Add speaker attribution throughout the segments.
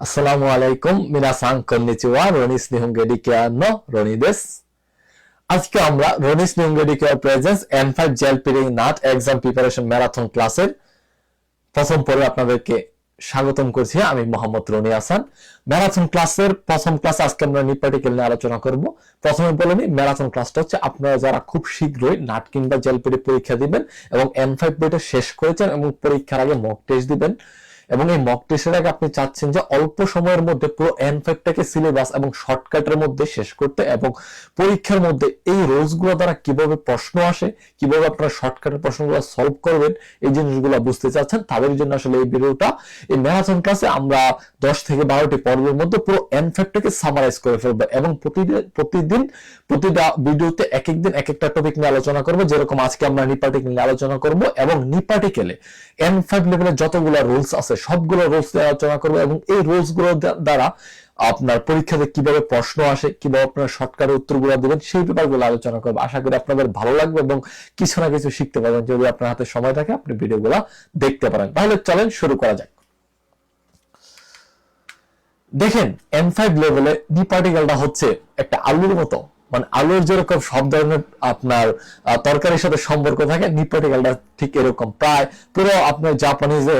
Speaker 1: আসসালামু আলাইকুম, মিনাসাং কন্নিচিওয়া, রনিস নিহুঙ্গেডি কেয়ানো, রনি দেস। আজকে আমরা রনিস নিহুঙ্গেডি কেয়ার প্রেজেন্স N5 জেল পিরিং নাট এক্সাম প্রিপারেশন ম্যারাথন ক্লাসের প্রথম পর্বে আপনাদেরকে স্বাগতম করছি। আমি মোহাম্মদ রনি হাসান। ম্যারাথন ক্লাসের প্রথম ক্লাস আজকে আমরা নিপার্টিকেল নিয়ে আলোচনা করব। প্রথমে বলে নিই, ম্যারাথন ক্লাসটা হচ্ছে আপনারা যারা খুব শীঘ্রই নাট কিংবা জেল পিরি পরীক্ষা দিবেন এবং N5 বইটা শেষ করেছেন এবং পরীক্ষার আগে মক টেস্ট দিবেন, এবং এই মক টেস্টের আগে আপনি চাচ্ছেন যে অল্প সময়ের মধ্যে পুরো N5টাকে সিলেবাস এবং শর্টকাটের মধ্যে শেষ করতে, এবং পরীক্ষার মধ্যে এই রোজগুলো দ্বারা কিভাবে প্রশ্ন আসে, কিভাবে আপনারা শর্টকাটের প্রশ্নগুলো সলভ করবেন, এই জিনিসগুলো বুঝতে চাচ্ছেন, তাদের জন্য আসলে এই ভিডিওটা। এই ম্যারাথন ক্লাসে আমরা 10 থেকে 12টি পর্বের মধ্যে পুরো N5টাকে সামারাইজ করে ফেলবো, এবং প্রতিটা ভিডিওতে এক এক দিন এক একটা টপিক নিয়ে আলোচনা করব। যেরকম আজকে আমরা নিপার্টিকেল নিয়ে আলোচনা করব, এবং নিপার্টিকেলে N5 লেভেলের যতগুলো রুলস আছে সবগুলো রুলস নিয়ে আলোচনা করব, এবং এই রুলস গুলো দ্বারা আপনার পরীক্ষাতে কিভাবে প্রশ্ন আসে, কিভাবে আপনারা শর্টকাটের উত্তরগুলো দিবেন, সেই ব্যাপারগুলো আলোচনা করব। আশা করি আপনাদের ভালো লাগবে এবং কিছু না কিছু শিখতে পারবেন। যদি আপনার হাতে সময় থাকে আপনি ভিডিওগুলো দেখতে পারেন। তাহলে চলেন শুরু করা যাক। দেখেন, N5 লেভেলে নিপার্টিকেলটা হচ্ছে একটা আলুর মতো, মানে আলুর যেরকম সব ধরনের আপনার তরকারির সাথে সম্পর্ক থাকে, নিপার্টিকেলটা ঠিক এরকম। প্রায় পুরো আপনার জাপানিজে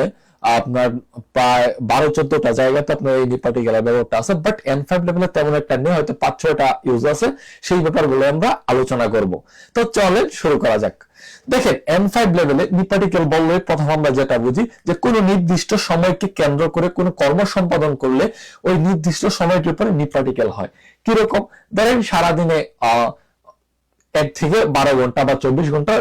Speaker 1: আপনার প্রায় 12-14টা জায়গাতে আপনার এই নিপার্টিকেলের ব্যবহারটা আছে, বাট N5 লেভেলে তেমন একটা নেই, হয়তো 5-6টা ইউজ আছে। সেই ব্যাপারগুলো আমরা আলোচনা করব। তো চলেন শুরু করা যাক। দেখেন, N5 লেভেলে নিপার্টিকেল বললে প্রথম আমরা যেটা বুঝি যে কোনো নির্দিষ্ট সময়কে কেন্দ্র করে কোনো কর্ম সম্পাদন করলে ওই নির্দিষ্ট সময়টির উপরে নিপার্টিকেল হয়। কিরকম? ধরেন সারাদিনে 1 থেকে 12 ঘন্টা বা 24 ঘন্টা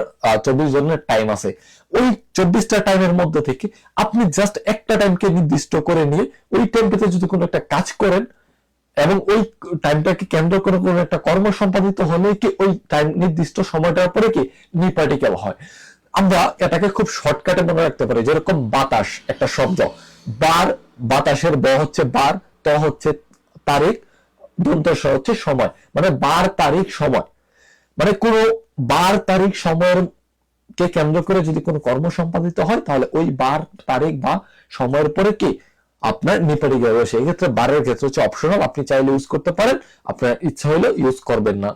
Speaker 1: 24 জনের টাইম আছে। ওই 24টা টাইমের মধ্যে থেকে আপনি জাস্ট একটা টাইমকে নির্দিষ্ট করে নিয়ে ওই টাইমটাতে যদি কোনো একটা কাজ করেন এবং ওই টাইমটাকে কেন্দ্র করে কোনো একটা কর্ম সম্পাদিত হলে কি ওই টাইম নির্দিষ্ট সময়টার পরে কি নিপার্টিকেল হয়। আমরা এটাকে খুব শর্টকাটে মনে রাখতে পারি। যেরকম বাতাস একটা শব্দ, বার, বাতাসের ব হচ্ছে বার, ত হচ্ছে তারিখ, দন্ত স হচ্ছে সময়, মানে বার তারিখ সময়। মানে কোনো বার তারিখ সময়ের কে কেন্দ্র করে যদি কোনো কর্ম সম্পাদিত হয় তাহলে ওই বার তারিখ বা সময়ের পরে কি আপনার নিপার্টিকেল হবে। সেই ক্ষেত্রে বারের ক্ষেত্রে হচ্ছে অপশনাল, আপনি চাইলে ইউজ করতে পারেন, আপনার ইচ্ছা হলে ইউজ করবেন না,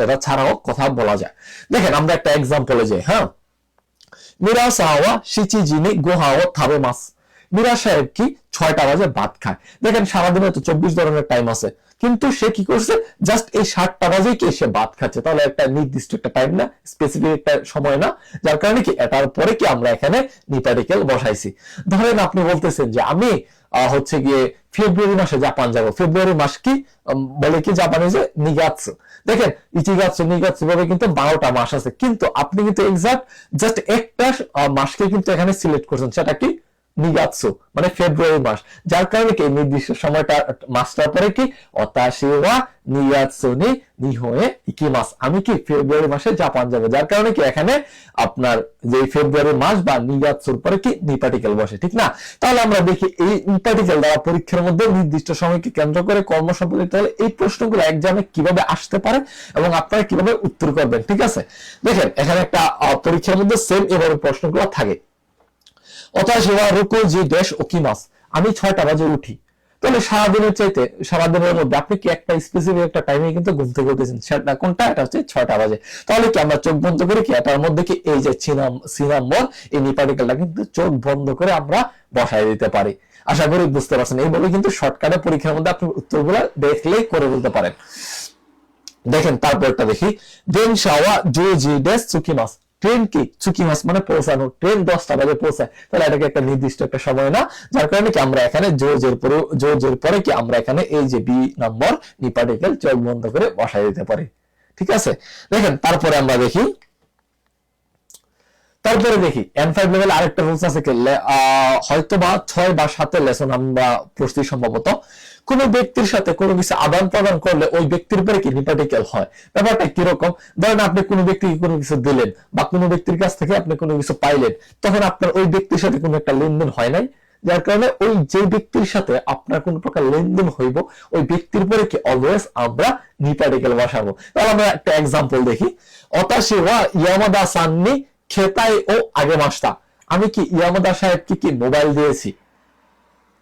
Speaker 1: এটা ছাড়াও কথা বলা যায়। দেখেন আমরা একটা এক্সাম্পলে যাই। হ্যাঁ, মিরা সাওয়া শিচিজিনি গোহাও থাবে মাস। মিরা সাহেব কি 6টা বাজে ভাত খায়। দেখেন সারাদিনে তো 24 ধরনের টাইম আছে, কিন্তু সে কি করছে, জাস্ট এই 7টা বাজেই কি সে ভাত খাচ্ছে। তাহলে একটা নির্দিষ্ট একটা টাইম না, স্পেসিফিক একটা সময় না, যার কারণে কি এটার পরে কি আমরা এখানে নিপার্টিকেল বসাইছি। ধরেন আপনি বলতেছেন যে আমি হচ্ছে গিয়ে ফেব্রুয়ারি মাসে জাপান যাব। ফেব্রুয়ারি মাস কি বলে কি জাপানে যে নিগাৎসু। দেখেন ইচিগাৎসু নিগাৎসু ভাবে কিন্তু 12টা মাস আছে, কিন্তু আপনি কিন্তু এক্সাক্ট জাস্ট একটা মাসকে কিন্তু এখানে সিলেক্ট করছেন, সেটা কি নিগাৎসু, মানে ফেব্রুয়ারি মাস। যার কারণে কি নির্দিষ্ট সময়টা মাসটার পরে কি অতাশি ওয়া নিগাৎসু নি নিহোয়ে ইকিমাস, আমি কি ফেব্রুয়ারি মাসে জাপান যাব। যার কারণে কি এখানে আপনার যে ফেব্রুয়ারি মাস বা নিগাৎসুর পরে কি নিপার্টিকেল বসে, ঠিক না? তাহলে আমরা দেখি এই নিপার্টিকেল দ্বারা পরীক্ষার মধ্যে নির্দিষ্ট সময়কে কেন্দ্র করে কর্ম সম্পাদিত হলে এই প্রশ্নগুলো এক্সামে কিভাবে আসতে পারে এবং আপনারা কিভাবে উত্তর করবেন। ঠিক আছে, দেখেন এখানে একটা পরীক্ষার মধ্যে সেম এভাবে প্রশ্নগুলো থাকে। আমি 6টা বাজে উঠি। তাহলে সারাদিনের চাইতে সারাদিনের মধ্যে আপনি কি একটা স্পেসিফিক একটা টাইমে কিন্তু ঘুম থেকে উঠেছেন, সেটা কোনটা? এটা হচ্ছে 6টা বাজে। তাহলে কি আমরা চোখ বন্ধ করে কি এটার মধ্যে কি এই যে সি নম্বর এই নিপার্টিকেলটা কিন্তু চোখ বন্ধ করে আমরা বসাই দিতে পারি। আশা করি বুঝতে পারছেন। এইভাবে কিন্তু শর্টকাটে পরীক্ষার মধ্যে আপনি উত্তরগুলো দেখলেই করে বলতে পারেন। দেখেন তারপরটা দেখি, দেন শাওয়া জুজি ডেস চুকিমাস। ট্রেন কি চুকিমাস মানে পৌঁছানো, ট্রেন 10টা বাজে পৌঁছায়। তাহলে এটাকে একটা নির্দিষ্ট একটা সময় না, যার কারণে কি আমরা এখানে জোজের পরে কি আমরা এখানে এই যে বি নম্বর নিপার্টিকেল চোখ বন্ধ করে বসাই দিতে পারি। ঠিক আছে, দেখেন তারপরে আমরা দেখি, N5 লেভেল আরেকটা রুলস আছে, হয়তো বা 6 বা 7 লেসন আমরা পড়ছি সম্ভবত। কোন ব্যক্তির সাথে কোনো কিছু আদান প্রদান করলে ওই ব্যক্তির উপরে কি নিপার্টিকেল হয়। ব্যাপারটা কিরকম? ধরেন আপনি কোনো ব্যক্তিকে কোনো কিছু দিলেন বা কোনো ব্যক্তির কাছ থেকে আপনি কোনো কিছু পাইলেন, তখন আপনার ওই ব্যক্তির সাথে কোনো একটা লেনদেন হয় নাই, যার কারণে ওই যে ব্যক্তির সাথে আপনার কোন প্রকার লেনদেন হইব ওই ব্যক্তির উপরে কি অলওয়েজ আমরা নিপার্টিকেল বসাবো। তাহলে আমরা একটা এক্সাম্পল দেখি, অতাশি ওয়া ইয়ামাদা সান্নি খেতাই ও আগে মাসটা। আমি কি ইয়ামাদা সাহেবকে কি মোবাইল দিয়েছি।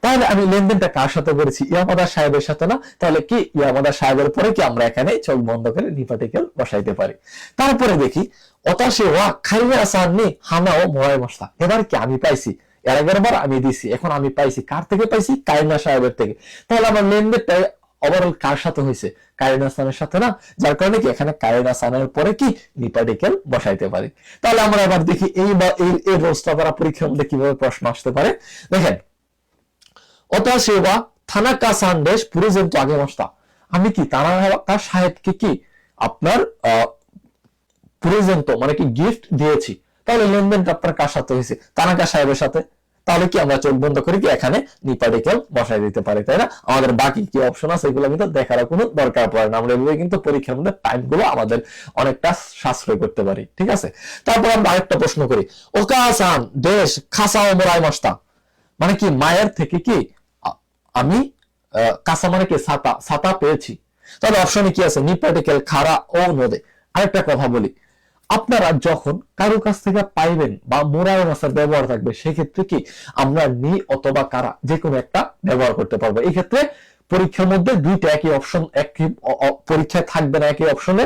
Speaker 1: তাহলে আমি লেনদেনটা কার সাথে করেছি? ইয়ামাদা সাহেবের সাথে না? তাহলে কি ইয়ামাদা সাহেবের পরে কি আমরা এখানে চোখ বন্ধ করে নি পার্টিকেল বসাইতে পারি। তারপরে দেখি অতাশে ওয়া খাইরে আসান নি হানা ও মোরাই মশলা। এবার কি আমি পাইছি, এর আগের বার আমি দিছি, এখন আমি পাইছি কার থেকে পাইছি? কাইনা সাহেবের থেকে। তাহলে আমার লেনদেনটা ওভারঅল কার সাথে হয়েছে? কারিনা সানের সাথে না? যার কারণে কি এখানে কারিনা সানের পরে কি নি পার্টিকেল বসাইতে পারি। তাহলে আমরা এবার দেখি এই রোজটা করা পরীক্ষার মধ্যে কিভাবে প্রশ্ন আসতে পারে। দেখেন অতাশে ওয়া থানাকা সান দেশ পুরোজেন্ট আগে মস্তা। আমি কি তানাকা সাহেবকে কি আপনার প্রেজেন্ট মানে কি গিফট দিয়েছি। তাহলে লেনদেনটা আপনার কার সাথে হয়েছে? তানাকা সাহেবের সাথে। তাহলে কি আমরা চোখ বন্ধ করে কি এখানে নি পার্টিকেল বসাই দিতে পারি, তাই না? আমাদের বাকি কি অপশন আছে এগুলো কিন্তু দেখার কোনো দরকার পড়ে না। আমরা এভাবে কিন্তু পরীক্ষার মধ্যে টাইম গুলো আমাদের অনেকটা সাশ্রয় করতে পারি, ঠিক আছে? তারপর আমরা আরেকটা প্রশ্ন করি, ওকাসান দেশ খাসাও মোরাই মস্তা। মানে কি মায়ের থেকে কি আমি কাঁচা মানে কি ছাতা, ছাতা পেয়েছি। তাহলে অপশনে কি আছে? নি পার্টিকেল খারা ও নদে। আরেকটা কথা বলি, আপনারা যখন কারো কাছ থেকে পাইবেন বা মোরায় মাছের ব্যবহার থাকবে, সেক্ষেত্রে কি আমরা নি অথবা কারা যে কোনো একটা ব্যবহার করতে পারবো। এই ক্ষেত্রে পরীক্ষার মধ্যে দুইটা একই অপশন, একই পরীক্ষায় থাকবে না একই অপশনে,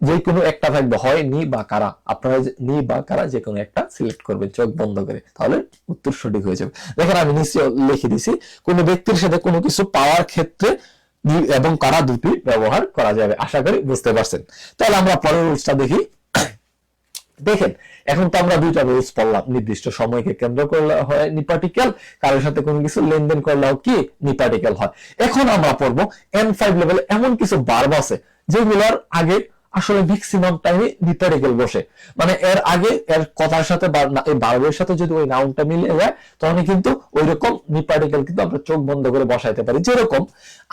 Speaker 1: যে কোনো একটা থাকবে, হয় নি বা কারা। আপনারা নি বা কারা যে কোনো একটা সিলেক্ট করবেন চোখ বন্ধ করে, তাহলে উত্তর সঠিক হয়ে যাবে। দেখেন আমি নিচে লিখে দিছি, কোন ব্যক্তির সাথে কোনো কিছু পাওয়ার ক্ষেত্রে নি এবং কারা দুটি ব্যবহার করা যাবে। আশা করি বুঝতে পারছেন। তাহলে আমরা পরের রুলসটা দেখি। দেখেন এখন তো আমরা দুইটা রুলস পড়লাম, নির্দিষ্ট সময়কে কেন্দ্র করলে হয় নি পার্টিকেল, কারোর সাথে কোনো কিছু লেনদেন করলেও কি নি পার্টিকেল হয়। এখন আমরা পড়বো N5 লেভেলে এমন কিছু ভার্ব আছে যেগুলোর আগে আসলে ম্যাক্সিমাম টাইমে নি পার্টিকেল বসে। মানে এর আগে এর কথার সাথে বা এই ভার্বের সাথে যদি ওই নাউনটা মিলে যায় তাহলে কিন্তু ওই রকম নি পার্টিকেল কিন্তু আমরা চোখ বন্ধ করে বসাইতে পারি। যেরকম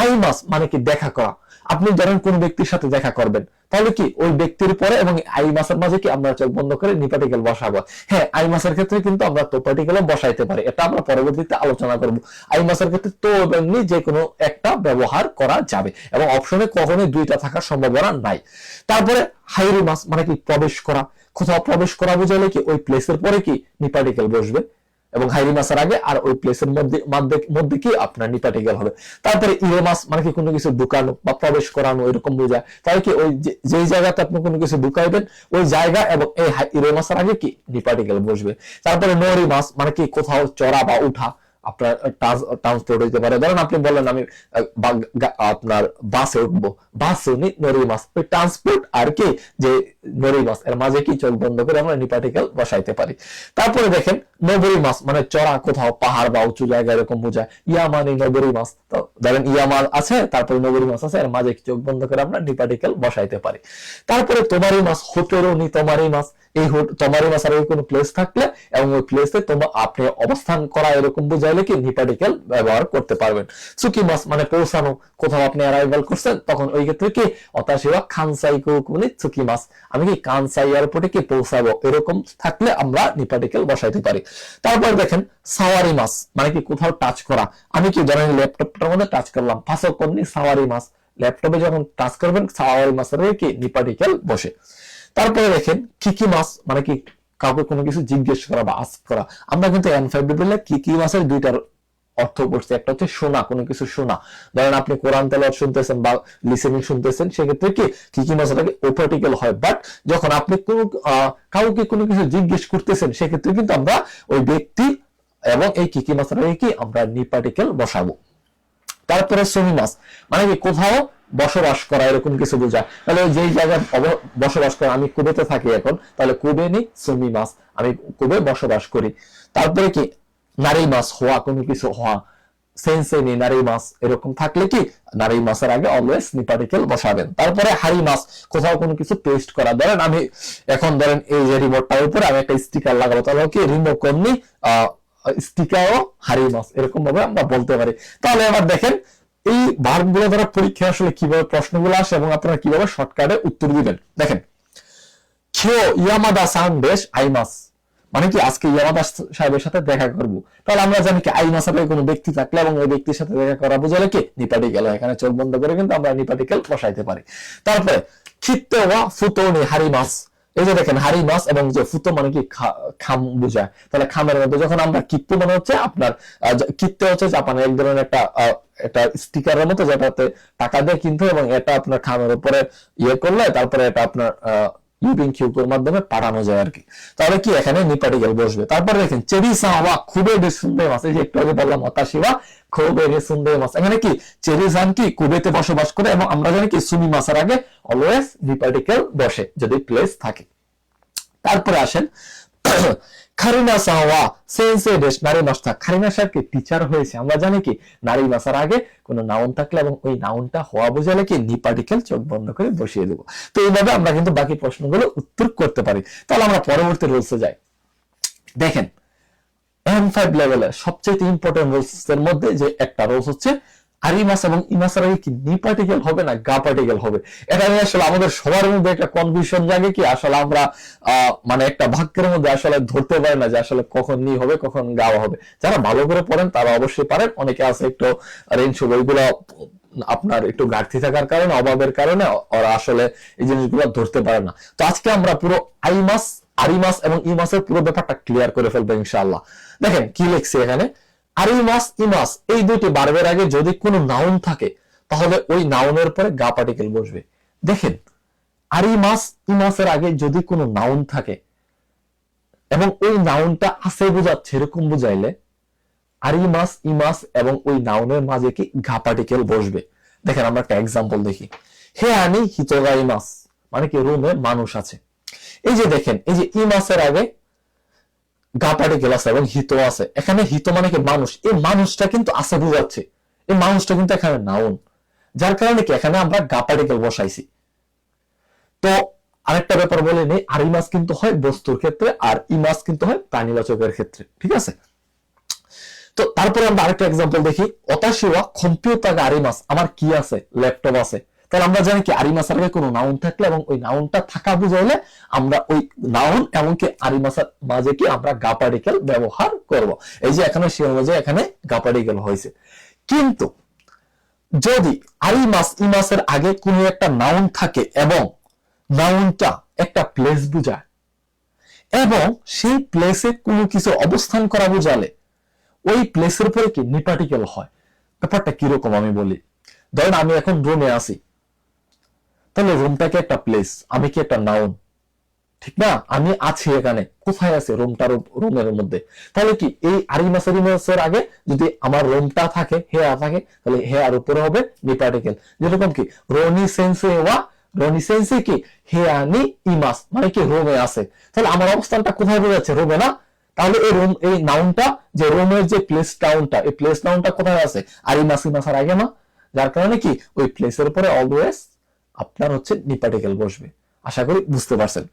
Speaker 1: আই মাস মানে কি দেখা করা। আপনি ধরেন কোন ব্যক্তির সাথে দেখা করবেন, তাহলে কি ওই ব্যক্তির পরে এবং আই মাসের মাঝে কি আমরা চোখ বন্ধ করে নি পার্টিকেল বসাবো। হ্যাঁ, আই মাসের ক্ষেত্রে কিন্তু আমরা তো পার্টিকেলও বসাইতে পারি, এটা আমরা পরবর্তীতে আলোচনা করব। আই মাসের ক্ষেত্রে তো এবং নি যে কোনো একটা ব্যবহার করা যাবে এবং অপশনে কখনোই দুইটা থাকার সম্ভাবনা নাই। তারপরে হাইরি মাস মানে কি প্রবেশ করা। কোথাও প্রবেশ করা বোঝালে কি ওই প্লেসের পরে কি নি পার্টিকেল বসবে এবং হাইরি মাসের আগে, আর ওই প্লেসের মধ্যে কি আপনার নি পার্টিকেল হবে। তারপরে ইরে মাস মানে কি কোনো কিছু ঢুকানো বা প্রবেশ করানো এরকম বোঝায়। তাই কি ওই যেই জায়গাতে আপনি কোনো কিছু ঢুকাইবেন ওই জায়গা এবং এই ইরে মাসের আগে কি নি পার্টিকেল বসবে। তারপরে নরি মাস মানে কি কোথাও চড়া বা উঠা, আপনার ট্রান্সপোর্ট হইতে পারে। ধরেন আপনি বললেন আমি আপনার বাসে উঠবো, বাসে নরি মাস, ওই ট্রান্সপোর্ট আর কি যে নরি মাস এর মাঝে কি চোখ বন্ধ করে আমরা নি পার্টিকেল বসাইতে পারি। তারপরে দেখেন নগরী মাস মানে চড়া কোথাও পাহাড় বা উঁচু জায়গা এরকম বোঝায়। ইয়া মানে নগরী মাস, তো ধরেন ইয়ামাল আছে তারপরে নগরী মাস আছে, এর মাঝে চোখ বন্ধ করে আমরা নি পার্টিকেল বসাইতে পারি। তারপরে তোমারি মাস, হোতেরও নি তোমারি মাস, এই তোমারি মাসের কোনো প্লেস থাকলে এবং ওই প্লেসে আপনি অবস্থান করা এরকম বোঝাইলে কি নি পার্টিকেল ব্যবহার করতে পারবেন। সুকি মাস মানে পৌঁছানো, কোথাও আপনি অ্যারাইভাল করছেন তখন ওই ক্ষেত্রে কি অতাশিবা খানসাই কুকুনি সুকি মাস, আমি কি কানসাই এয়ারপোর্টে কি পৌঁছাবো এরকম থাকলে আমরা নি পার্টিকেল বসাইতে পারি। তারপর দেখেন সাওয়ারি মাস মানে কি কোথাও টাচ করা। আমি কি ধরেন ল্যাপটপটার মধ্যে টাচ করলাম, ফাঁসো করনি সাওয়ারি মাস, ল্যাপটপে যখন টাচ করবেন সাওয়ারি মাসের কি নি পার্টিকেল বসে। তারপরে দেখেন কিকি মাস মানে কি কাউকে কোনো কিছু জিজ্ঞেস করা বা আস্ক করা। আমরা কিন্তু N5 লেভেলে কিকি মাসের দুইটার অর্থ করছে, একটা হচ্ছে শোনা, কোনো কিছু শোনা। ধরেন আপনি কোরআন তেলাওয়াত শুনতেছেন বা লিসেনিং শুনতেছেন, সেক্ষেত্রে কি মাসটাকে ও পার্টিকেল হয়। বাট যখন আপনি কোনো কাউকে কোনো কিছু জিজ্ঞেস করতেছেন সেক্ষেত্রে কিন্তু আমরা ওই ব্যক্তি এবং এই কি মাসটাকে কি আমরা নি পার্টিকেল বসাবো। তারপরে সমি মাস মানে কি কোথাও বসবাস করা এরকম কিছু বোঝায়। তাহলে যেই জায়গায় বসবাস করা, আমি কুবেতে থাকি এখন, তাহলে কুবে নি সমি মাস, আমি কুবে বসবাস করি। তারপরে কি নারী মাস, হওয়া, কোনো কিছু হওয়া, সেন্সেনি নারী মাস এরকম থাকলে কি নারী মাসের আগে অলওয়েজ নি পার্টিকেল বসাবেন। তারপরে হারি মাস কোথাও কোনো কিছু পেস্ট করা। ধরেন আমি এখন ধরেন এই যে রিমোটটার উপরে আমি একটা স্টিকার লাগাবো, তাহলে কি রিমো করনি স্টিকারও হারি মাস এরকম ভাবে আমরা বলতে পারি। তাহলে এবার দেখেন এই ভার্বগুলো দ্বারা পরীক্ষা আসলে কিভাবে প্রশ্নগুলো আসে এবং আপনারা কিভাবে শর্টকাটে উত্তর দিবেন। দেখেন কিও ইয়ামাদা সান দেশ আইমাস মানে কি আজকে ইয়ামাদা সাহেবের সাথে দেখা করব। তাহলে আমরা জানি কি আই মাসের কোনো ব্যক্তি থাকলে এবং ওই ব্যক্তির সাথে দেখা করা বোঝালে কি নি পার্টিকেল, এখানে চোখ বন্ধ করে কিন্তু আমরা নি পার্টিকেল বসাইতে পারি। তারপরে খিত্তে ওয়া ফুতোনি হারি মাস এই যে দেখেন হারি মাছ এবং যে ফুতো মানে কি খাম বোঝায়, তাহলে খামের মধ্যে যখন আমরা কিত্তু মানে হচ্ছে আপনার কিত্তে হচ্ছে জাপানে এক ধরনের একটা স্টিকারের মতো যেটাতে টাকা দিয়ে কিনতে, এবং এটা আপনার খামের উপরে ইয়ে করলে তারপরে এটা আপনার ইউবিং কিউবের মাধ্যমে পাঠানো যায় আর কি। তাহলে কি এখানে নিপাটিকেল বসবে। তারপরে দেখেন চেরি সাওয়া খুবই সুন্দর মাছ, এই যে একটু আগে বললাম হতাশিবা খুবই সুন্দর মাছ, এখানে কি চেরি সান কি কুবেতে বসবাস করে, এবং আমরা জানি কি সুমি মাছের আগে অলওয়েজ নিপাটিকেল বসে যদি প্লেস থাকে। তারপরে আসেন খারিনা সাওয়া সেন্সে দেশ নারী মাস্টার, খারিনা স্যার কি টিচার হয়েছে, আমরা জানি কি নারী মাসার আগে কোন নাউন থাকলে এবং ওই নাউনটা হওয়া বোঝালে কি নিপাটিকেল চোখ বন্ধ করে বসিয়ে দেবো। তো এইভাবে আমরা কিন্তু বাকি প্রশ্নগুলো উত্তর করতে পারি। তাহলে আমরা পরবর্তী রুলসে যাই। দেখেন M5 লেভেলের সবচেয়ে ইম্পর্টেন্ট রুলস এর মধ্যে যে একটা রুলস হচ্ছে আরিমাস এবং ইমাসের আগে কি নি পার্টিকেল হবে না গা পার্টিকেল হবে। এটা নিয়ে আসলে আমাদের সবার মধ্যে একটা কনফিউশন জাগে, কি আসলে আমরা মানে একটা ভাগ্যের মধ্যে আসলে ধরতে পারি না যে আসলে কখন নি হবে কখন গা হবে। যারা ভালো করে পড়েন তারা অবশ্যই পারেন, অনেকে আছে একটু রেঞ্জ ওইগুলো আপনার একটু ঘাটতি থাকার কারণে অভাবের কারণে ওরা আসলে এই জিনিসগুলো ধরতে পারে না। তো আজকে আমরা পুরো আইমাস আরিমাস এবং ইমাসের পুরো ব্যাপারটা ক্লিয়ার করে ফেলবো ইনশাআল্লাহ। দেখেন কি লিখছি এখানে, আরিমাস ইমাস এই দুইটি বার্বের আগে যদি কোনো নাউন থাকে তাহলে ওই নাউনের পরে গা পার্টিকেল বসবে। দেখেন আরিমাস ইমাসের আগে যদি কোনো নাউন থাকে এবং ওই নাউনটা আছে বোঝাচ্ছে এরকম বুঝাইলে আরিমাস ইমাস এবং ওই নাউনের মাঝে কি গা পার্টিকেল বসবে। দেখেন আমরা একটা এক্সাম্পল দেখি, হে আনি হিতোগা ইমাস মানে কি রুমে মানুষ আছে। এই যে দেখেন এই যে ইমাসের আগে গা পার্টিকেল আছে এবং হিত আছে, এখানে হিত মানে কি মানুষ, এই মানুষটা কিন্তু আছে বোঝাচ্ছে, এই মানুষটা কিন্তু এখানে নাউন, যার কারণে কি এখানে আমরা গা পার্টিকেল বসাইছি। তো আরেকটা ব্যাপার বলে নেই, আরিমাস কিন্তু হয় বস্তুর ক্ষেত্রে আর ইমাস কিন্তু হয় প্রাণীবাচকের ক্ষেত্রে, ঠিক আছে। তো তারপরে আমরা আরেকটা এক্সাম্পল দেখি, অতাশিওয়া কম্পিউটার আরিমাস আমার কি আছে ল্যাপটপ আছে। তাহলে আমরা জানি কি আরিমাসের আগে কোনো নাউন থাকলে এবং ওই নাউনটা থাকা বুঝাইলে আমরা ওই নাউন এমনকি আরিমাসের মাঝে কি আমরা গা পার্টিকেল ব্যবহার করব। এই যে এখানে সে অনুযায়ী এখানে গা পার্টিকেল হয়েছে। কিন্তু যদি আরিমাস ইমাসের আগে কোনো একটা নাউন থাকে এবং নাউনটা একটা প্লেস বুঝায় এবং সেই প্লেসে কোনো কিছু অবস্থান করা বুঝালে ওই প্লেসের পরে কি নিপার্টিকেল হয়। ব্যাপারটা কিরকম আমি বলি, ধরেন আমি এখন রুমে আছি, তাহলে রুমটাকে একটা প্লেস, আমি কি একটা নাউন, ঠিক না, আমি আছি এখানে, কোথায় আছে রুমটার রুমের মধ্যে। তাহলে কি এই আরিমাসের আগে যদি আমার রুমটা থাকে হেয়া থাকে তাহলে হেয়ার উপরে হবে নিপার্টিকেল। যেরকম কি রনি সেন্সে ওয়া রনি সেন্সে কি হেয়ানি ইমাস মানে কি রুমে আছে, তাহলে আমার অবস্থানটা কোথায় বোঝাচ্ছে রুমে না। তাহলে এই রুম এই নাউনটা যে রুমের যে প্লেস নাউনটা এই প্লেস নাউনটা কোথায় আছে আরিমাস ইমাসের আগে না, যার কারণে কি ওই প্লেসের উপরে অলওয়েজ আপনার হচ্ছে নিপার্টিকেল বসবে। আশা করি বুঝতে পারছেন।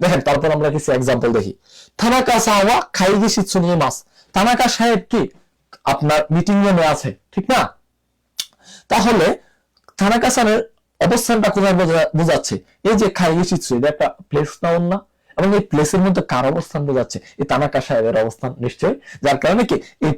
Speaker 1: দেখেন তারপর আমরা কিছু এক্সাম্পল দেখি, থানাকা সাওয়া খাইগি শিৎসুনিয়ে মাস, থানাকা সাহেব কি আপনার মিটিং রুমে আছে, ঠিক না। তাহলে থানাকা সানের অবস্থানটা কোথায় বোঝাচ্ছে, এই যে খাইগি শিৎসু এটা একটা প্লেস নাউন না, এবং এই প্লেসের মধ্যে কার অবস্থান বোঝাচ্ছে এই তানাকা সাহেবের অবস্থান নিশ্চয়ই, যার কারণে কি এই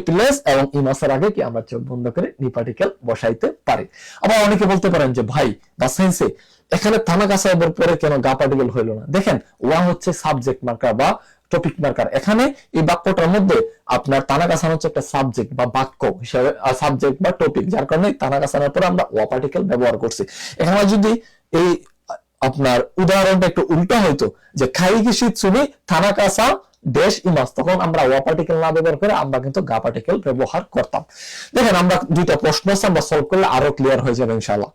Speaker 1: প্লেস এবং ইমাসের আগে কি আমরা চোখ বন্ধ করে নিপার্টিকেল বসাইতে পারি। আবার অনেকে বলতে পারেন যে ভাই দা সেন্সে এখানে থানাকা সাহেবের পরে কেন গা পার্টিকেল হইলো না। দেখেন ওয়া হচ্ছে সাবজেক্ট মার্কার বা টপিক মার্কার, এখানে এই বাক্যটার মধ্যে আপনার তানাকা সান হচ্ছে একটা সাবজেক্ট বা বাক্য হিসাবে সাবজেক্ট বা টপিক, যার কারণে তানাকা সানের পরে আমরা ওয়া পার্টিকেল ব্যবহার করছি। এখানে যদি এই আপনার উদাহরণটা একটু উল্টা হইতো যে খাইগি শিৎসুনি থানাকা সা দেশ ইমাস, তখন আমরা ওয়া পার্টিকেল না ব্যবহার করে আমরা কিন্তু গা পার্টিকেল ব্যবহার করতাম। দেখেন আমরা দুইটা প্রশ্ন আছে, আমরা সলভ করলে আরো ক্লিয়ার হয়ে যাবে ইনশাআল্লাহ।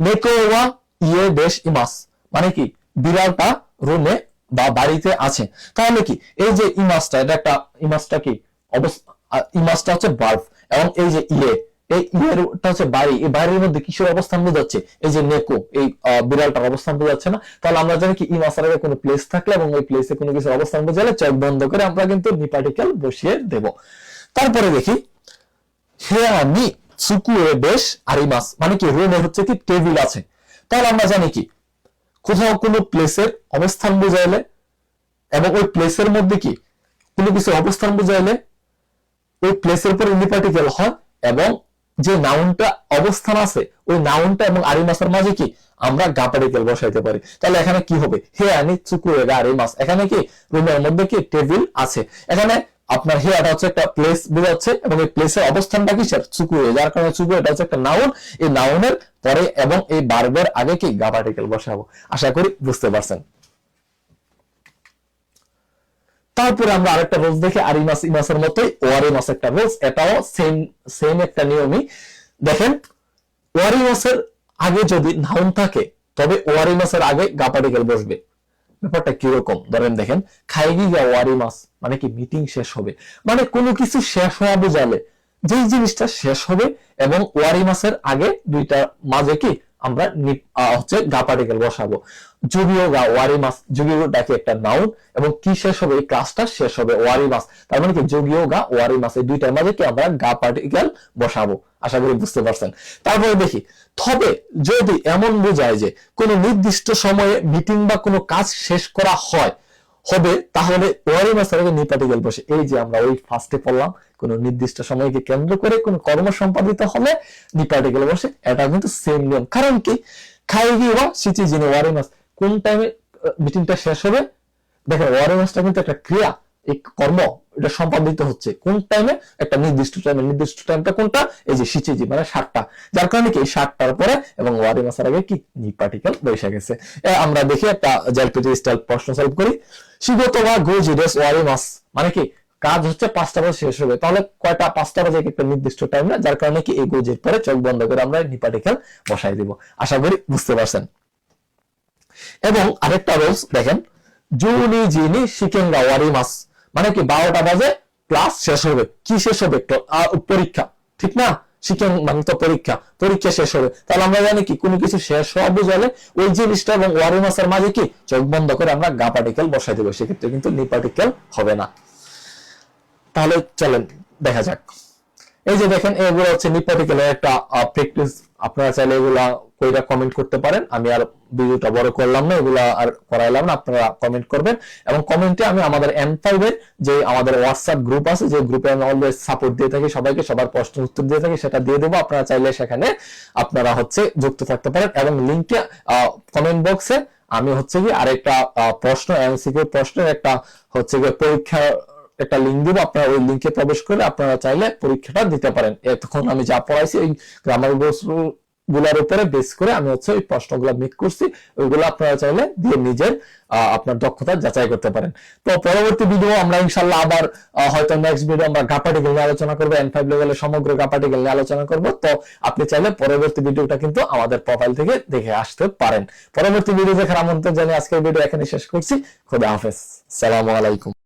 Speaker 1: নেকো ওয়া ইয়ে দেশ ইমাস মানে কি বিড়ালটা রুমে বা বাড়িতে আছে। তাহলে কি এই যে ইমাসটা এটা একটা ইমাসটা কি ইমাসটা হচ্ছে ভার্ব, এবং এই যে ইয়ে এই ইয়েরটা হচ্ছে বাড়ি, এই বাড়ির মধ্যে কিসের অবস্থান বোঝাচ্ছে এই যে নেকো এই বিড়ালটার অবস্থান বোঝাচ্ছে না। তাহলে আমরা জানি কি ইমাসের আগে কোনো প্লেস থাকলে এবং ওই প্লেসে কোনো কিছু অবস্থান বোঝালে চোখ বন্ধ করে আমরা কিন্তু নিপার্টিকেল বসিয়ে দেব। তারপরে দেখি হেয়ানি সুকুয়ে বেশ আরিমাস মানে কি রুমে হচ্ছে কি টেবিল আছে। তাহলে আমরা জানি কি কোথাও কোনো প্লেসের অবস্থান বুঝাইলে এবং ওই প্লেসের মধ্যে কি কোনো কিছু অবস্থান বুঝাইলে ওই প্লেসের উপর নিপার্টিকেল হয় এবং যে নাউনটা অবস্থান আছে ওই নাউনটা এবং আরিমাসের মাঝে কি আমরা গা পার্টিকেল বসাইতে পারি। তাহলে এখানে কি হবে, হে আনি চুকুয়েগা আরিমাস, এখানে কি রুমের মধ্যে কি টেবিল আছে, এখানে আপনার হেয়াটা হচ্ছে একটা প্লেস বোঝাচ্ছে এবং এই প্লেসের অবস্থানটা কি স্যার চুকুয়ে, যার কারণে চুকুয়ে এটা হচ্ছে একটা নাউন, এই নাউনের পরে এবং এই ভার্বের আগে কি গা পার্টিকেল বসাবো। আশা করি বুঝতে পারছেন। তারপরে আমরা আরেকটা রোজ দেখি আরিমাস ইমাসের মতোই ওয়ারিমাস একটা রোজ, এটাও সেম সেম একটা নিয়মই। দেখেন ওয়ারিমাসের আগে যদি নাউন থাকে তবে ওয়ারিমাসের আগে গা পার্টিকেল বসবে। ব্যাপারটা কিরকম ধরেন দেখেন, খাইগি গা ওয়ারিমাস মানে কি মিটিং শেষ হবে, মানে কোনো কিছু শেষ হওয়া বোঝালে যেই জিনিসটা শেষ হবে এবং ওয়ারিমাসের আগে দুইটা মাঝে কি আমরা হচ্ছে গা পার্টিকেল বসাবো। যুগীয় গা ওয়ারিমাস, যুগীয়টা কি একটা নাউন এবং কি শেষ হবে, এই ক্লাসটা শেষ হবে ওয়ারিমাস, তার মানে কি যুগীয় গা ওয়ারিমাস, এই দুইটার মাঝে কি আমরা গা পার্টিকেল বসাবো। আশা করি বুঝতে পারছেন। তারপরে দেখি, তবে যদি এমন বোঝায় যে কোনো নির্দিষ্ট সময়ে মিটিং বা কোনো কাজ শেষ করা হবে তাহলে ওয়ারিমাসের আগে নি পার্টিকেল বসে। এই যে আমরা ওই ফার্স্টে পড়লাম, কোন নির্দিষ্ট সময়কে কেন্দ্র করে কোন কর্ম সম্পাদিত হলে নি পার্টিকেল বসে, এটা কিন্তু সেম নিয়ম। কারণ কি খাইগি বা সিচি জিনে ওয়ারিমাস, কোন টাইমে মিটিংটা শেষ হবে, দেখেন ওয়ারিমাসটা কিন্তু একটা ক্রিয়া, এই কর্ম এটা সম্পাদিত হচ্ছে কোন টাইমে, একটা নির্দিষ্ট টাইমে, নির্দিষ্ট টাইমটা কোনটা, এই যে সিচিজি মানে 7টা, যার কারণে কি 7টার পরে এবং ওয়ারিমাসের আগে কি নি পার্টিকেল বসে গেছে। আমরা দেখি একটা জেলপিটি স্টাইল প্রশ্ন সলভ করি। শিগত বা গোজিডেস ওয়ারিমাস মানে কি কাজ হচ্ছে 5টা বাজে শেষ হবে, তাহলে কয়টা 5টা বাজে একটা নির্দিষ্ট টাইম না, যার কারণে কি এই গোজের পরে চোখ বন্ধ করে আমরা নি পার্টিকেল বসাই দিব। আশা করি বুঝতে পারছেন। এবং আরেকটা রোজ দেখেন, জুনি জিনি শিকেঙ্গা ওয়ারিমাস মানে কি 12টা বাজে ক্লাস শেষ হবে, কি শেষ হবে, পরীক্ষা, ঠিক না, শিকেন মানে তো পরীক্ষা, পরীক্ষা শেষ হবে, তাহলে আমরা জানি কি কোনো কিছু শেষ হওয়া বুঝালে ওই জিনিসটা এবং ওয়ারিমাসের মাঝে কি চোখ বন্ধ করে আমরা গা পার্টিকেল বসাই দেবো, সেক্ষেত্রে কিন্তু নি পার্টিকেল হবে না। তাহলে চলেন দেখা যাক। এই যে দেখেন এগুলো হচ্ছে নি পার্টিকেলের একটা প্র্যাকটিস, আপনারা চাইলে এগুলা কইরা কমেন্ট করতে পারেন, আমি আর ভিডিওটা বড় করলাম না, এগুলা আর করাইলাম না, আপনারা কমেন্ট করবেন এবং কমেন্টে আমি আমাদের M5 এর যে আমাদের হোয়াটসঅ্যাপ গ্রুপ আছে, যে গ্রুপে আমি অলওয়েজ সাপোর্ট দিয়ে থাকি সবাইকে, সবার প্রশ্ন উত্তর দিয়ে থাকি, সেটা দিয়ে দেবো, আপনারা চাইলে সেখানে আপনারা হচ্ছে যুক্ত থাকতে পারেন। এবং লিংকে কমেন্ট বক্সে আমি হচ্ছে কি আরেকটা প্রশ্ন MCQ প্রশ্নের একটা হচ্ছে কি পরীক্ষা একটা লিঙ্ক দিব, আপনারা ওই লিঙ্কে প্রবেশ করে আপনারা চাইলে পরীক্ষাটা দিতে পারেন। এতক্ষণ আমি যা পড়াইছি ওই গ্রামার গুলার উপরে বেস করে আমি হচ্ছে ওই প্রশ্নগুলো মেক করছি, ওইগুলো আপনারা চাইলে দিয়ে নিজের আপনার দক্ষতা যাচাই করতে পারেন। তো পরবর্তী ভিডিও আমরা ইনশাআল্লাহ আবার হয়তো নেক্সট ভিডিও আমরা গা পার্টিকেল নিয়ে আলোচনা করব, N5 লেভেলের সমগ্র গা পার্টিকেল নিয়ে আলোচনা করব। তো আপনি চাইলে পরবর্তী ভিডিওটা কিন্তু আমাদের প্রোফাইল থেকে দেখে আসতে পারেন। পরবর্তী ভিডিও দেখার আমন্ত্রণ জানিয়ে আজকের ভিডিও এখানে শেষ করছি। খোদা হাফেজ, আসসালামু আলাইকুম।